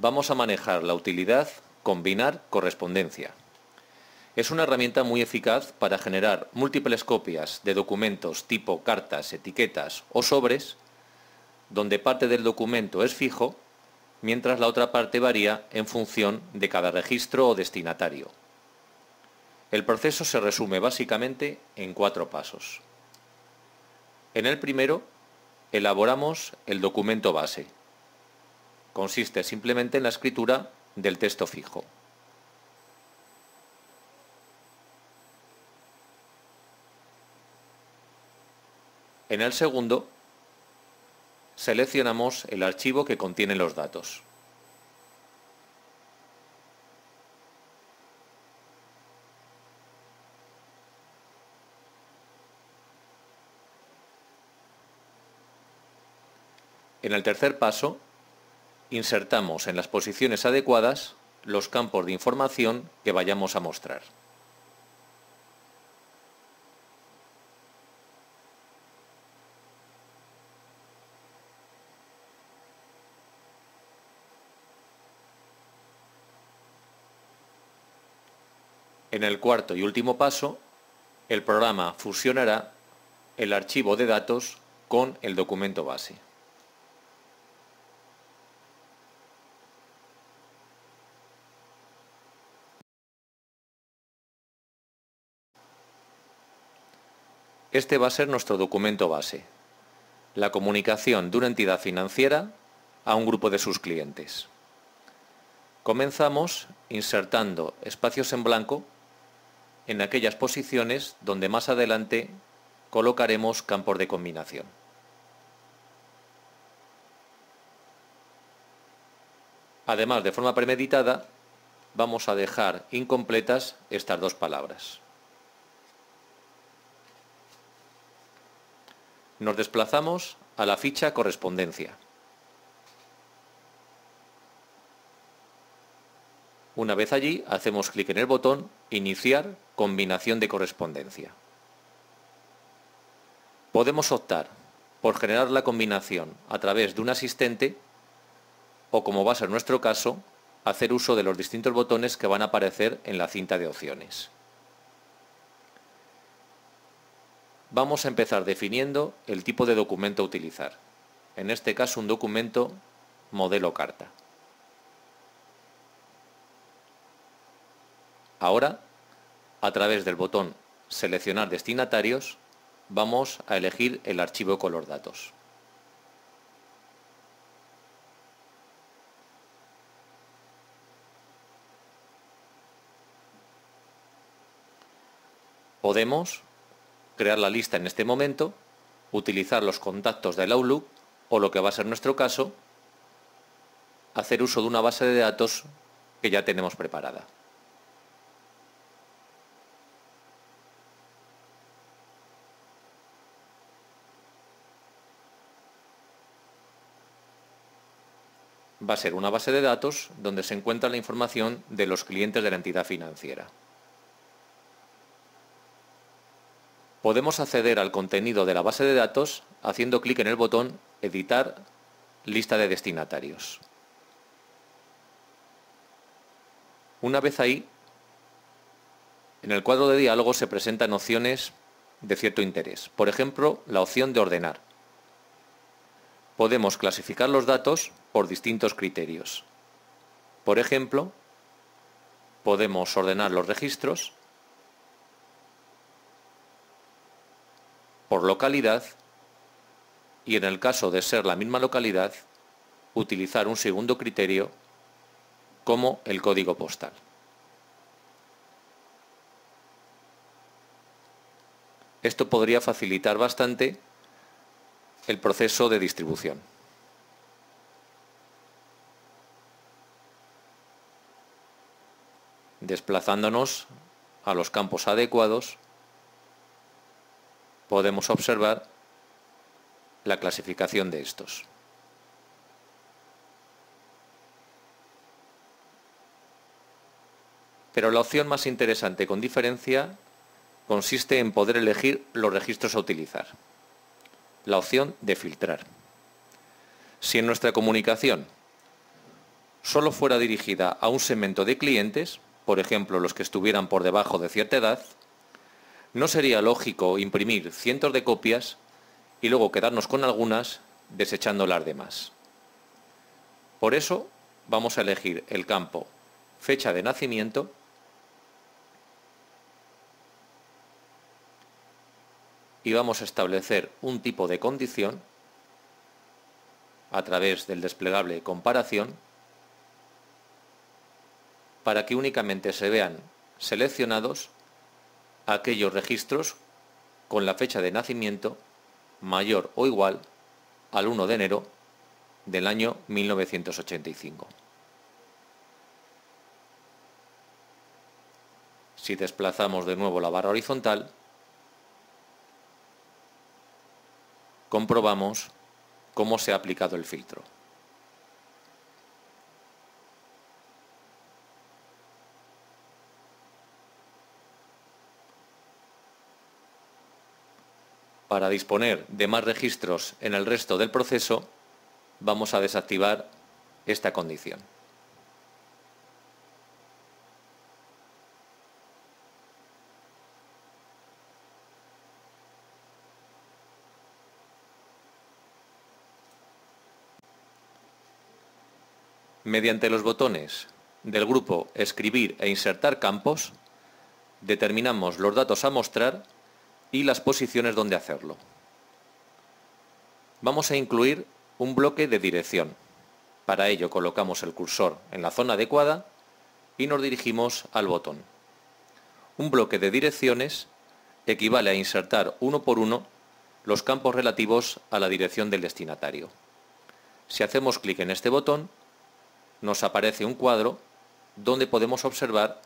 vamos a manejar la utilidad Combinar correspondencia. Es una herramienta muy eficaz para generar múltiples copias de documentos tipo cartas, etiquetas o sobres, donde parte del documento es fijo, mientras la otra parte varía en función de cada registro o destinatario. El proceso se resume básicamente en 4 pasos. En el primero, elaboramos el documento base. Consiste simplemente en la escritura del texto fijo. En el segundo, seleccionamos el archivo que contiene los datos. En el tercer paso, insertamos en las posiciones adecuadas los campos de información que vayamos a mostrar. En el cuarto y último paso, el programa fusionará el archivo de datos con el documento base. Este va a ser nuestro documento base, la comunicación de una entidad financiera a un grupo de sus clientes. Comenzamos insertando espacios en blanco en aquellas posiciones donde más adelante colocaremos campos de combinación. Además, de forma premeditada, vamos a dejar incompletas estas 2 palabras. Nos desplazamos a la ficha correspondencia. Una vez allí, hacemos clic en el botón Iniciar combinación de correspondencia. Podemos optar por generar la combinación a través de un asistente o, como va a ser nuestro caso, hacer uso de los distintos botones que van a aparecer en la cinta de opciones. Vamos a empezar definiendo el tipo de documento a utilizar. En este caso, un documento modelo carta. Ahora, a través del botón Seleccionar destinatarios, vamos a elegir el archivo con los datos. Podemos crear la lista en este momento, utilizar los contactos del Outlook o, lo que va a ser nuestro caso, hacer uso de una base de datos que ya tenemos preparada. Va a ser una base de datos donde se encuentra la información de los clientes de la entidad financiera. Podemos acceder al contenido de la base de datos haciendo clic en el botón Editar lista de destinatarios. Una vez ahí, en el cuadro de diálogo se presentan opciones de cierto interés. Por ejemplo, la opción de ordenar. Podemos clasificar los datos por distintos criterios. Por ejemplo, podemos ordenar los registros por localidad y, en el caso de ser la misma localidad, utilizar un segundo criterio como el código postal. Esto podría facilitar bastante el proceso de distribución. Desplazándonos a los campos adecuados, podemos observar la clasificación de estos. Pero la opción más interesante con diferencia consiste en poder elegir los registros a utilizar. La opción de filtrar. Si en nuestra comunicación solo fuera dirigida a un segmento de clientes, por ejemplo los que estuvieran por debajo de cierta edad, no sería lógico imprimir cientos de copias y luego quedarnos con algunas desechando las demás. Por eso vamos a elegir el campo fecha de nacimiento y vamos a establecer un tipo de condición a través del desplegable comparación para que únicamente se vean seleccionados aquellos registros con la fecha de nacimiento mayor o igual al 1 de enero del año 1985. Si desplazamos de nuevo la barra horizontal, comprobamos cómo se ha aplicado el filtro. Para disponer de más registros en el resto del proceso, vamos a desactivar esta condición. Mediante los botones del grupo Escribir e Insertar campos, determinamos los datos a mostrar y las posiciones donde hacerlo. Vamos a incluir un bloque de dirección. Para ello colocamos el cursor en la zona adecuada y nos dirigimos al botón. Un bloque de direcciones equivale a insertar uno por uno los campos relativos a la dirección del destinatario. Si hacemos clic en este botón, nos aparece un cuadro donde podemos observar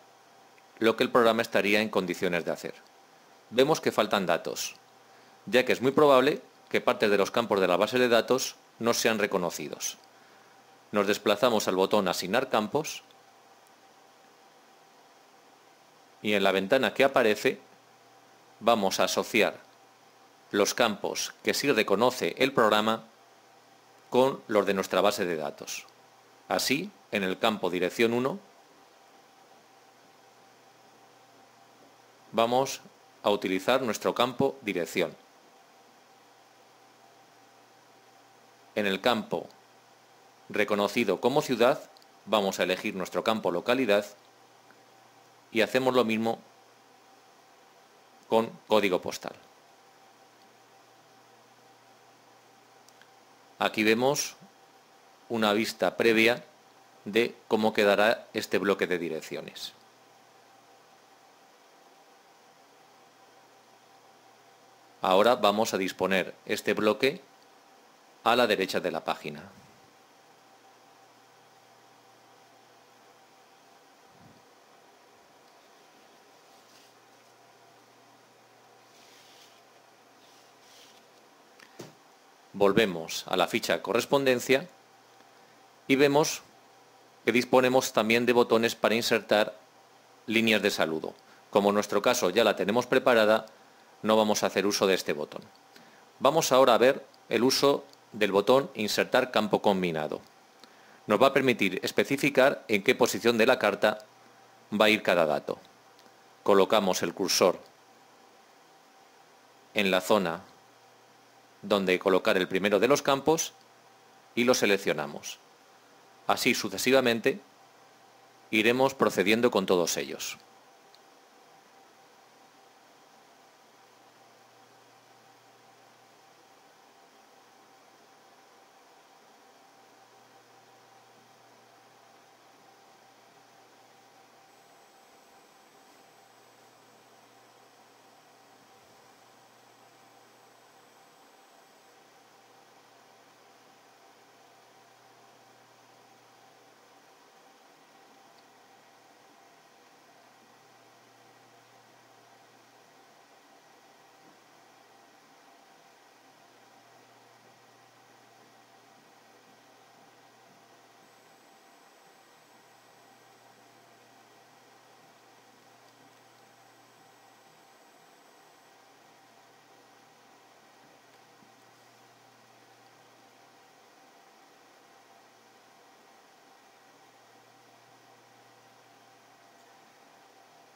lo que el programa estaría en condiciones de hacer. Vemos que faltan datos, ya que es muy probable que partes de los campos de la base de datos no sean reconocidos. Nos desplazamos al botón Asignar campos y en la ventana que aparece vamos a asociar los campos que sí reconoce el programa con los de nuestra base de datos. Así, en el campo Dirección 1 vamos a utilizar nuestro campo Dirección. En el campo Reconocido como ciudad vamos a elegir nuestro campo Localidad y hacemos lo mismo con código postal. Aquí vemos una vista previa de cómo quedará este bloque de direcciones. Ahora vamos a disponer este bloque a la derecha de la página. Volvemos a la ficha correspondencia y vemos que disponemos también de botones para insertar líneas de saludo. Como en nuestro caso ya la tenemos preparada, no vamos a hacer uso de este botón. Vamos ahora a ver el uso del botón Insertar campo combinado. Nos va a permitir especificar en qué posición de la carta va a ir cada dato. Colocamos el cursor en la zona donde colocar el primero de los campos y lo seleccionamos. Así sucesivamente iremos procediendo con todos ellos.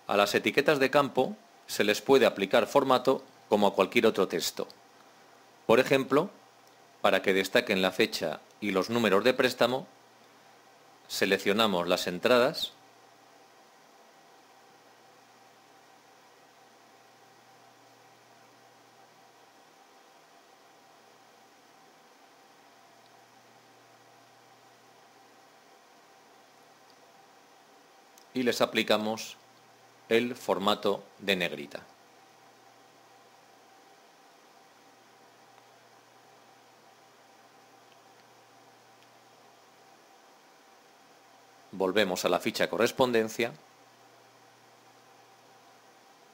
A las etiquetas de campo se les puede aplicar formato como a cualquier otro texto. Por ejemplo, para que destaquen la fecha y los números de préstamo, seleccionamos las entradas y les aplicamos el formato de negrita. Volvemos a la ficha correspondencia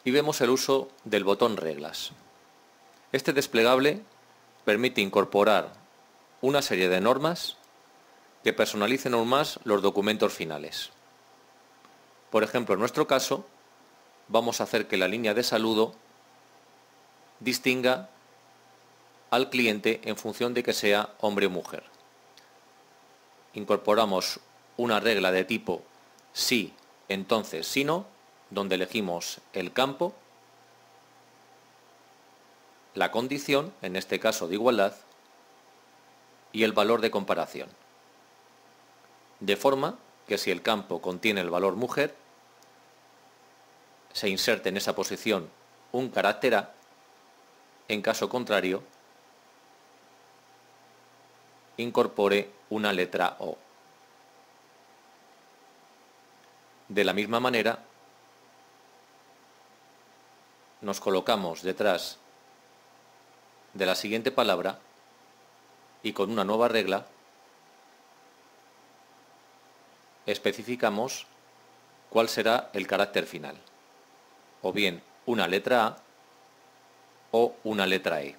y vemos el uso del botón reglas. Este desplegable permite incorporar una serie de normas que personalicen aún más los documentos finales. Por ejemplo, en nuestro caso, vamos a hacer que la línea de saludo distinga al cliente en función de que sea hombre o mujer. Incorporamos una regla de tipo sí, entonces, si no, donde elegimos el campo, la condición, en este caso de igualdad, y el valor de comparación. De forma que si el campo contiene el valor mujer, se inserte en esa posición un carácter A, en caso contrario, incorpore una letra O. De la misma manera, nos colocamos detrás de la siguiente palabra y con una nueva regla especificamos cuál será el carácter final, o bien una letra A o una letra E.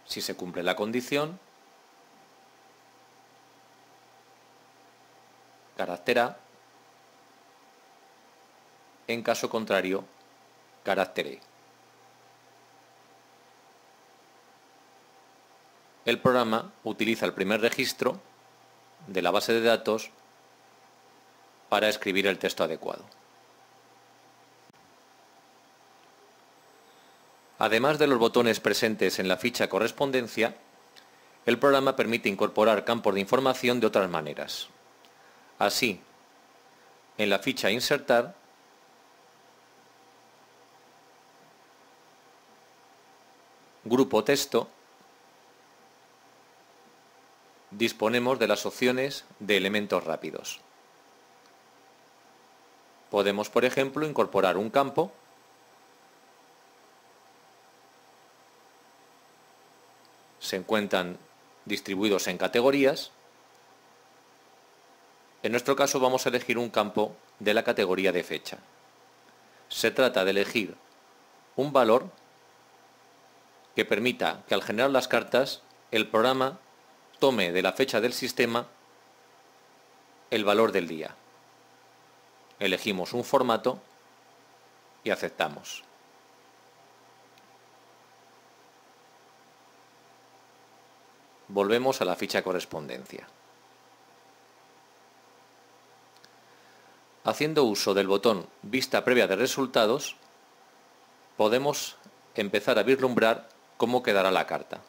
Si se cumple la condición, carácter A, en caso contrario, carácter E. El programa utiliza el primer registro de la base de datos para escribir el texto adecuado. Además de los botones presentes en la ficha correspondencia, el programa permite incorporar campos de información de otras maneras. Así, en la ficha Insertar, Grupo Texto, disponemos de las opciones de elementos rápidos. Podemos, por ejemplo, incorporar un campo se encuentran distribuidos en categorías. En nuestro caso vamos a elegir un campo de la categoría de fecha. Se trata de elegir un valor que permita que al generar las cartas el programa tome de la fecha del sistema el valor del día. Elegimos un formato y aceptamos. Volvemos a la ficha correspondencia. Haciendo uso del botón Vista previa de resultados, podemos empezar a vislumbrar cómo quedará la carta.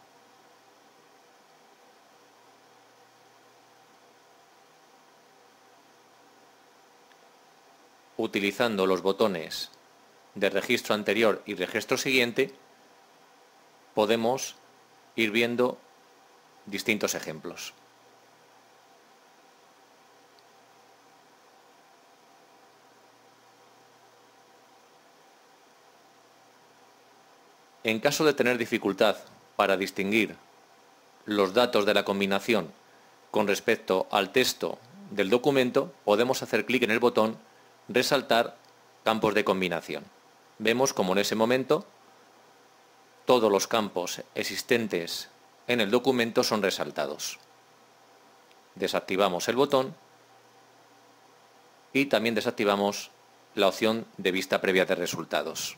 Utilizando los botones de registro anterior y registro siguiente, podemos ir viendo distintos ejemplos. En caso de tener dificultad para distinguir los datos de la combinación con respecto al texto del documento, podemos hacer clic en el botón Resaltar campos de combinación. Vemos como en ese momento todos los campos existentes en el documento son resaltados. Desactivamos el botón y también desactivamos la opción de vista previa de resultados.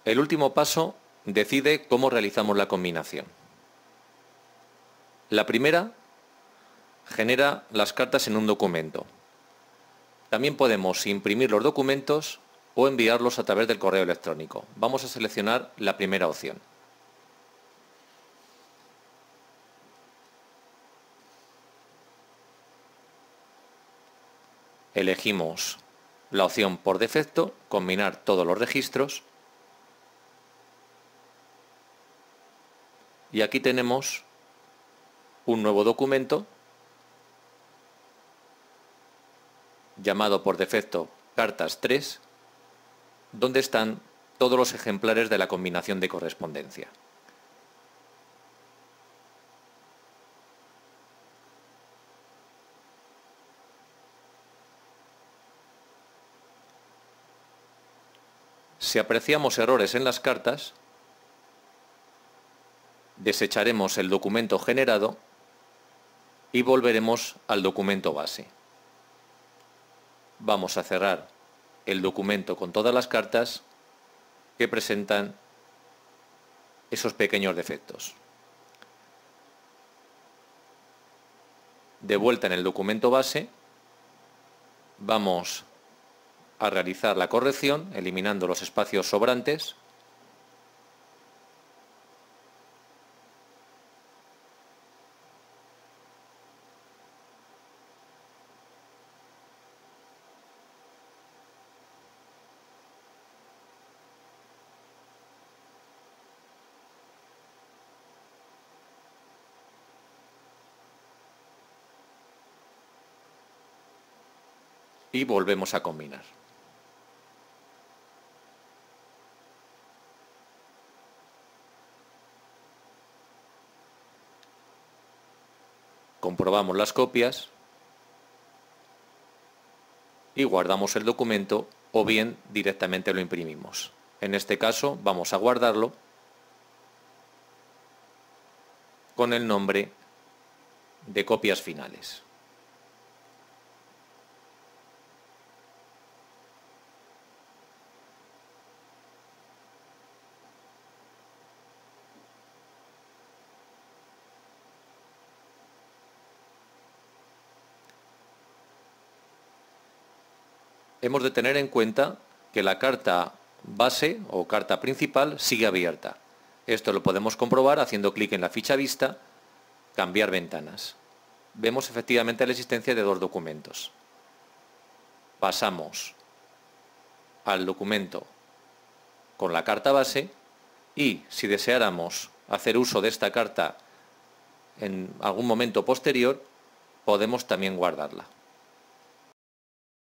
El último paso decide cómo realizamos la combinación. La primera genera las cartas en un documento. También podemos imprimir los documentos o enviarlos a través del correo electrónico. Vamos a seleccionar la primera opción. Elegimos la opción por defecto, combinar todos los registros. Y aquí tenemos un nuevo documento llamado por defecto Cartas 3, donde están todos los ejemplares de la combinación de correspondencia. Si apreciamos errores en las cartas, desecharemos el documento generado y volveremos al documento base. Vamos a cerrar el documento con todas las cartas que presentan esos pequeños defectos. De vuelta en el documento base, vamos a realizar la corrección eliminando los espacios sobrantes. Y volvemos a combinar. Comprobamos las copias y guardamos el documento o bien directamente lo imprimimos. En este caso vamos a guardarlo con el nombre de copias finales. Hemos de tener en cuenta que la carta base o carta principal sigue abierta. Esto lo podemos comprobar haciendo clic en la ficha vista, cambiar ventanas. Vemos efectivamente la existencia de dos documentos. Pasamos al documento con la carta base y si deseáramos hacer uso de esta carta en algún momento posterior, podemos también guardarla.